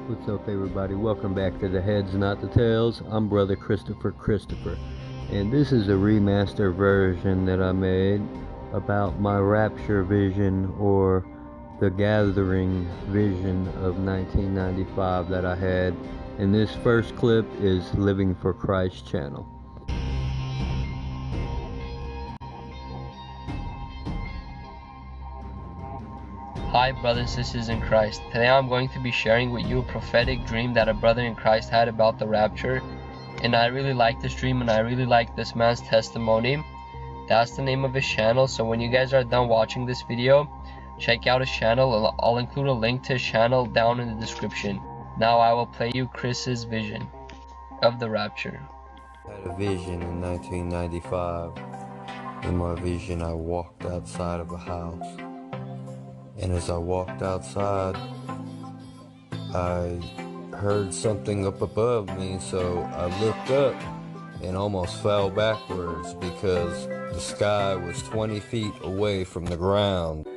What's up, everybody? Welcome back to the Heads Not the Tails. I'm Brother Christopher, and this is a remaster version that I made about my rapture vision, or the gathering vision of 1995 that I had. And this first clip is Living for Christ channel. Hi brothers and sisters in Christ. Today I'm going to be sharing with you a prophetic dream that a brother in Christ had about the rapture. And I really like this dream, and I really like this man's testimony. That's the name of his channel, so when you guys are done watching this video, check out his channel. I'll include a link to his channel down in the description. Now I will play you Chris's vision of the rapture. I had a vision in 1995. In my vision, I walked outside of a house. And as I walked outside, I heard something up above me, so I looked up and almost fell backwards because the sky was 20 feet away from the ground.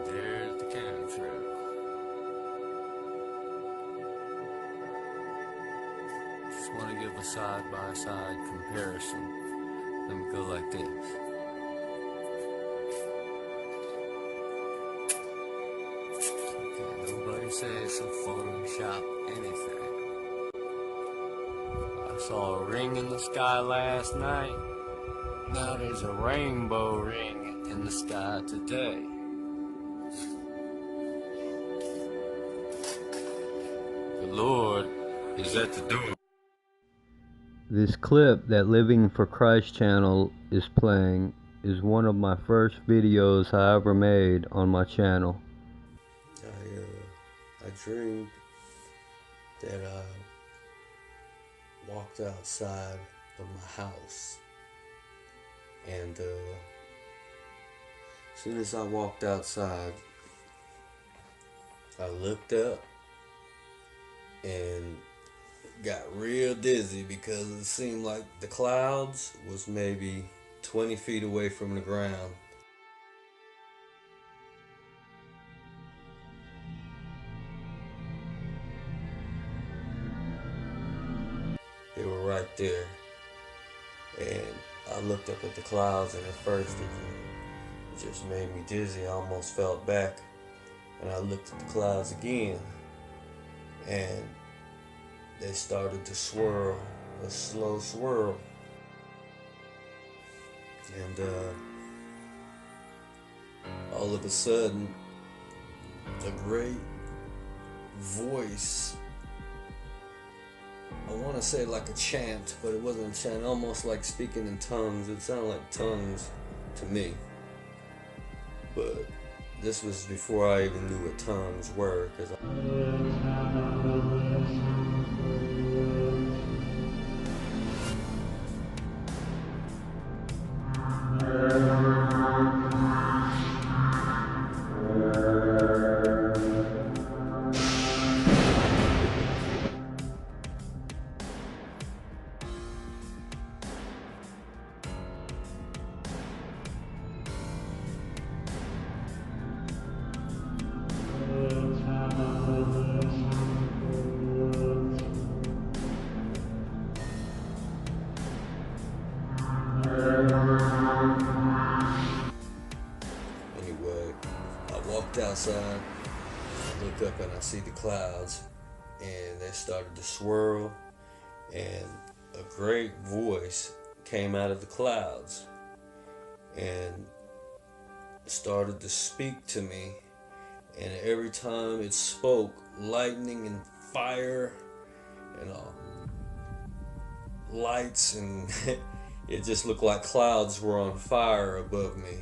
There's the cannon truck. Just want to give a side-by-side comparison. Let me go like this. Okay, nobody says some Photoshop anything. I saw a ring in the sky last night. Now there's a rainbow ring in the sky today. The Lord is at the door. This clip that Living for Christ channel is playing is one of my first videos I ever made on my channel. I dreamed that I walked outside of my house, and as soon as I walked outside, I looked up and got real dizzy because it seemed like the clouds was maybe 20 feet away from the ground. They were right there, and I looked up at the clouds, and at first it just made me dizzy. I almost fell back, and I looked at the clouds again, and they started to swirl, a slow swirl. And all of a sudden, a great voice, I want to say like a chant, but it wasn't a chant, almost like speaking in tongues. It sounded like tongues to me. But this was before I even knew what tongues were, because anyway, I walked outside, I look up and I see the clouds, and they started to swirl, and a great voice came out of the clouds and started to speak to me, and every time it spoke, lightning and fire and lights, and it just looked like clouds were on fire above me.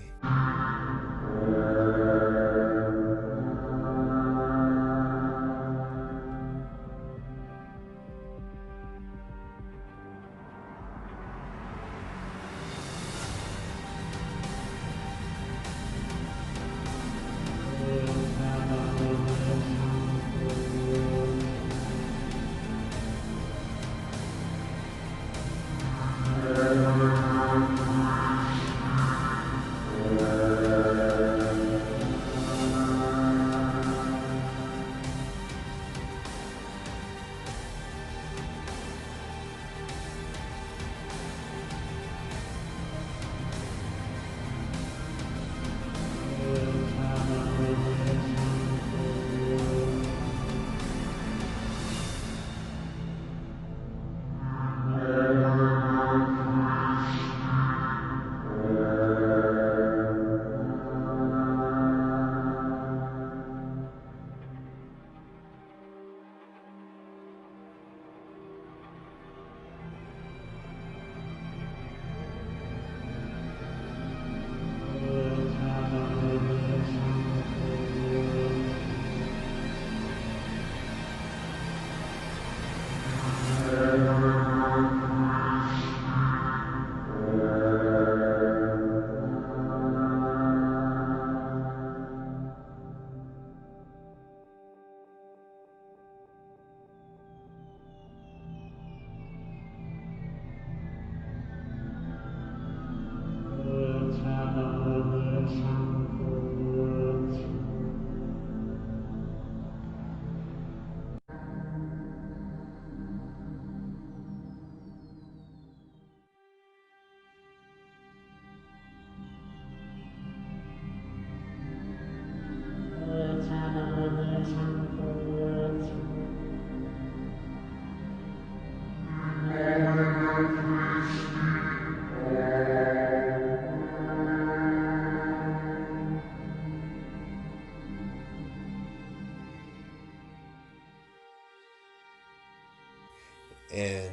And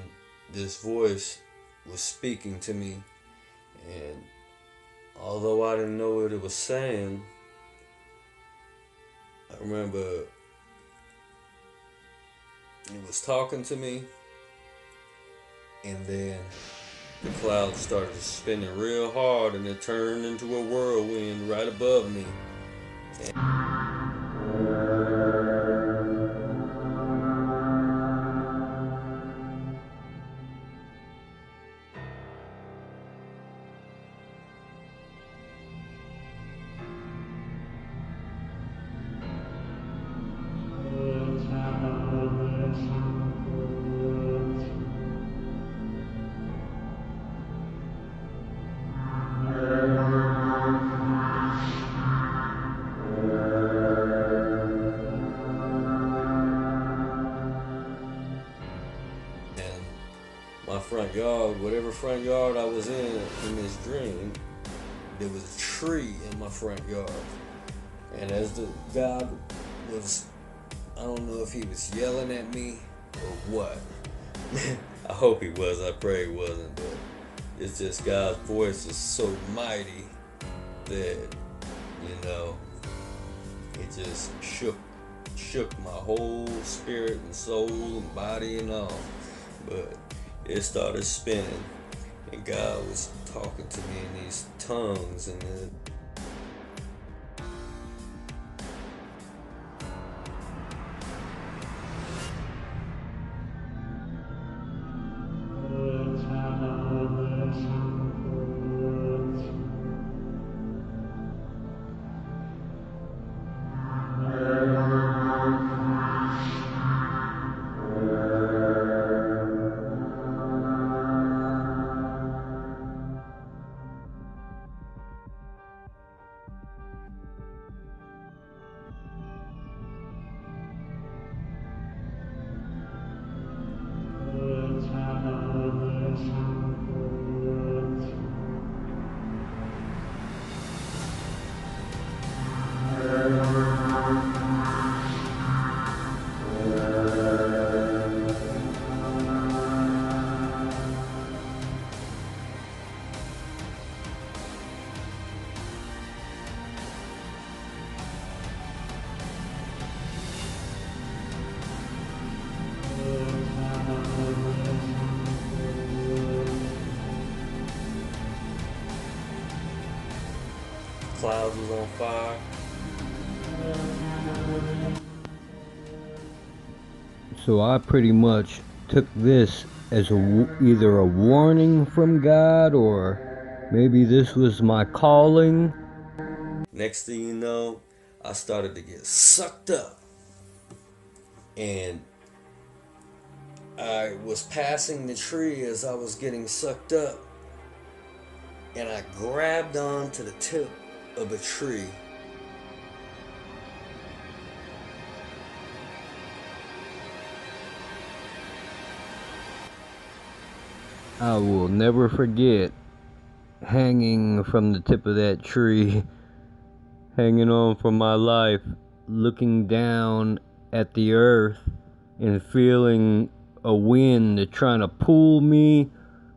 this voice was speaking to me, and although I didn't know what it was saying, I remember it was talking to me, and then the clouds started spinning real hard, and it turned into a whirlwind right above me. And my front yard, whatever front yard I was in this dream, there was a tree in my front yard. And as the God was, I don't know if he was yelling at me or what. I hope he was, I pray he wasn't, but it's just God's voice is so mighty that, it just shook my whole spirit and soul and body and all. But it started spinning, and God was talking to me in these tongues, and then clouds was on fire. So I pretty much took this as either a warning from God, or maybe this was my calling. Next thing you know, I started to get sucked up. And I was passing the tree as I was getting sucked up. And I grabbed onto the tip of a tree. I will never forget hanging from the tip of that tree, hanging on for my life, looking down at the earth and feeling a wind trying to pull me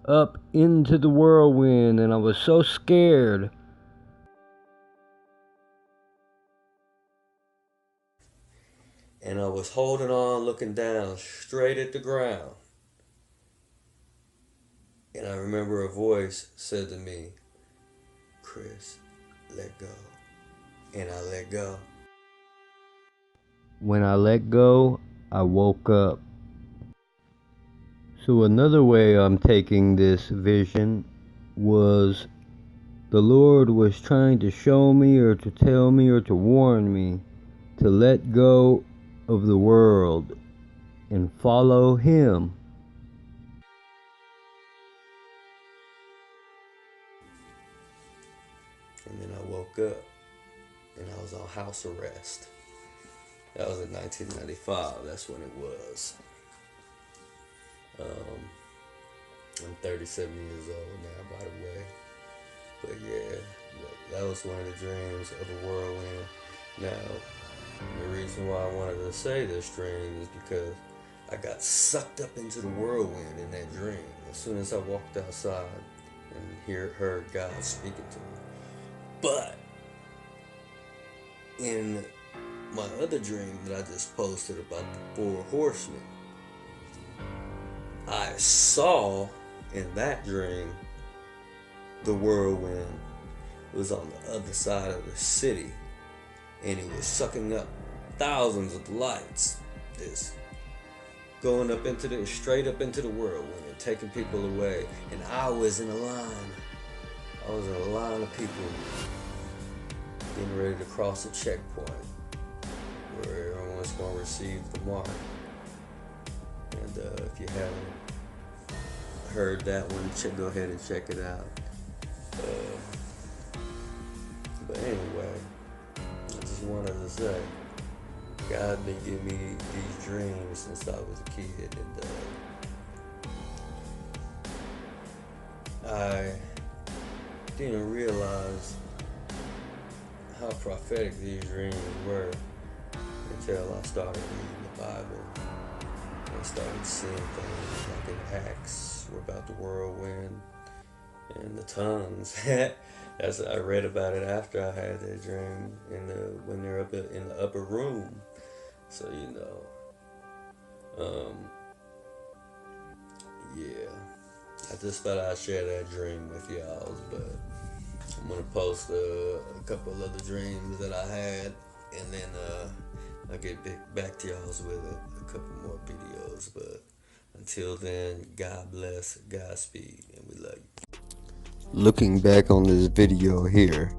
up into the whirlwind, and I was so scared. And I was holding on, looking down straight at the ground. And I remember a voice said to me, "Chris, let go." And I let go. When I let go, I woke up. So another way I'm taking this vision was the Lord was trying to show me or to tell me or to warn me to let go of the world and follow Him. And then I woke up and I was on house arrest. That was in 1995. That's when it was. I'm 37 years old now, by the way. But yeah, that was one of the dreams of the whirlwind. Now, the reason why I wanted to say this dream is because I got sucked up into the whirlwind in that dream as soon as I walked outside and heard God speaking to me. But in my other dream that I just posted about the 4 horsemen, I saw in that dream the whirlwind was on the other side of the city, and it was sucking up thousands of lights, just going up into straight up into the whirlwind and taking people away. And I was in a line. I was in a line of people getting ready to cross a checkpoint where everyone's going to receive the mark. And if you haven't heard that one, go ahead and check it out. But anyway, I just wanted to say, God been giving me these dreams since I was a kid, and I didn't realize how prophetic these dreams were until I started reading the Bible and started seeing things like in Acts about the whirlwind and the tongues. As I read about it after I had that dream when they're up in the upper room. So yeah, I just thought I'd share that dream with y'all. But I'm gonna post a couple other dreams that I had, and then I'll get back to y'all with a couple more videos. But until then, God bless, Godspeed, and we love you. Looking back on this video here,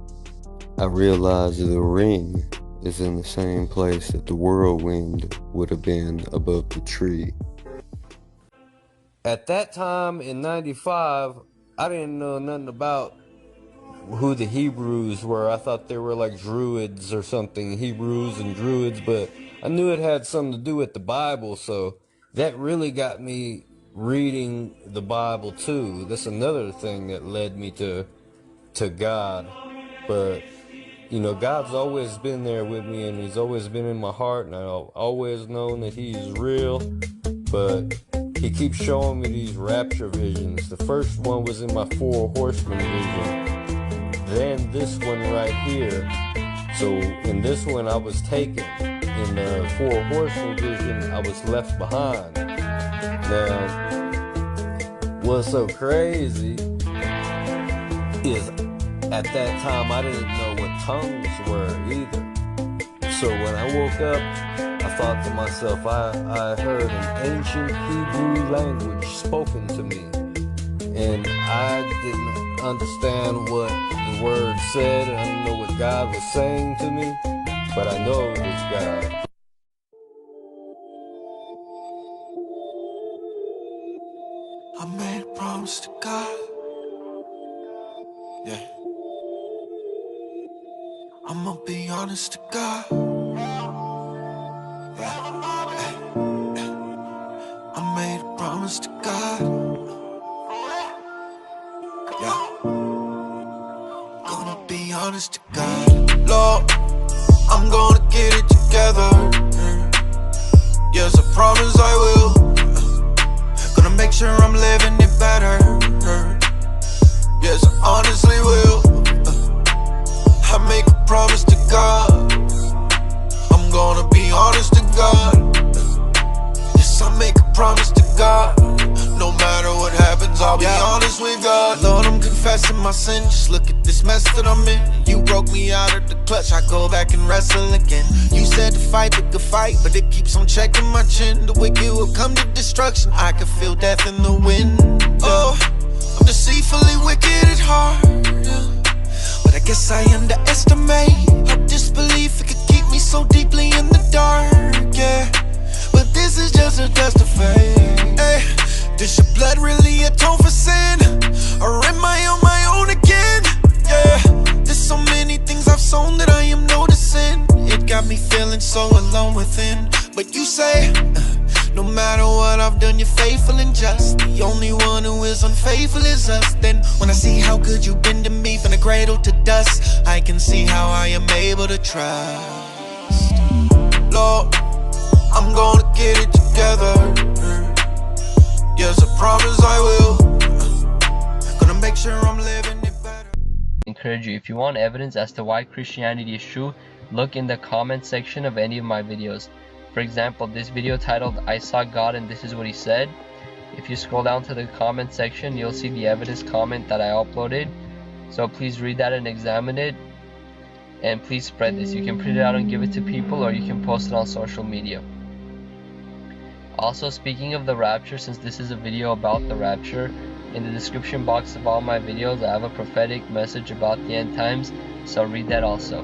I realized the ring is in the same place that the whirlwind would have been above the tree. At that time in 95, I didn't know nothing about who the Hebrews were. I thought they were like druids or something, Hebrews and druids, but I knew it had something to do with the Bible, so that really got me reading the Bible too. That's another thing that led me to God. But you know, God's always been there with me, and he's always been in my heart, and I've always known that he's real. But he keeps showing me these rapture visions. The first one was in my 4 horsemen vision, then this one right here. So in this one I was taken, in the 4 horsemen vision I was left behind. Now, what's so crazy is at that time I didn't know what tongues were either. So when I woke up, I thought to myself, I heard an ancient Hebrew language spoken to me, and I didn't understand what the word said, and I didn't know what God was saying to me, but I know it was God. I made a promise to God, yeah. I'ma be honest to God, yeah. I made a promise to God, yeah. Gonna be honest to God, Lord, I'm gonna get it together. Yes, I promise I will. Gonna make sure I'm living it better. Yes, I honestly will. I make a promise to God, I'm gonna be honest to God. Yes, I make a promise to God, no matter what happens, I'll be honest with God. Lord, I'm confessing my sin, just look at this mess that I'm in. You broke me out of the clutch, I go back and wrestle again. You said to fight, pick a fight, but it keeps on checking my chin. The wicked will come to destruction, I can feel death in the wind. Oh, I'm deceitfully wicked at heart, but I guess I underestimate how disbelief it could keep me so deeply in the dark, yeah. But this is just a test of faith, hey. Does your blood really atone for sin? Or am I on my own again? Yeah, there's so many things I've sown that I am noticing. It got me feeling so alone with as unfaithful as us. Then when I see how good you've been to me from the cradle to dust, I can see how I am able to trust. Lord, I'm gonna get it together. Yes, I promise I will. Gonna make sure I'm living it better. Encourage you, if you want evidence as to why Christianity is true, look in the comment section of any of my videos. For example, this video titled I Saw God and This Is What He Said. If you scroll down to the comment section, you'll see the evidence comment that I uploaded. So please read that and examine it. And please spread this. You can print it out and give it to people, or you can post it on social media. Also, speaking of the rapture, since this is a video about the rapture, in the description box of all my videos I have a prophetic message about the end times, so read that also.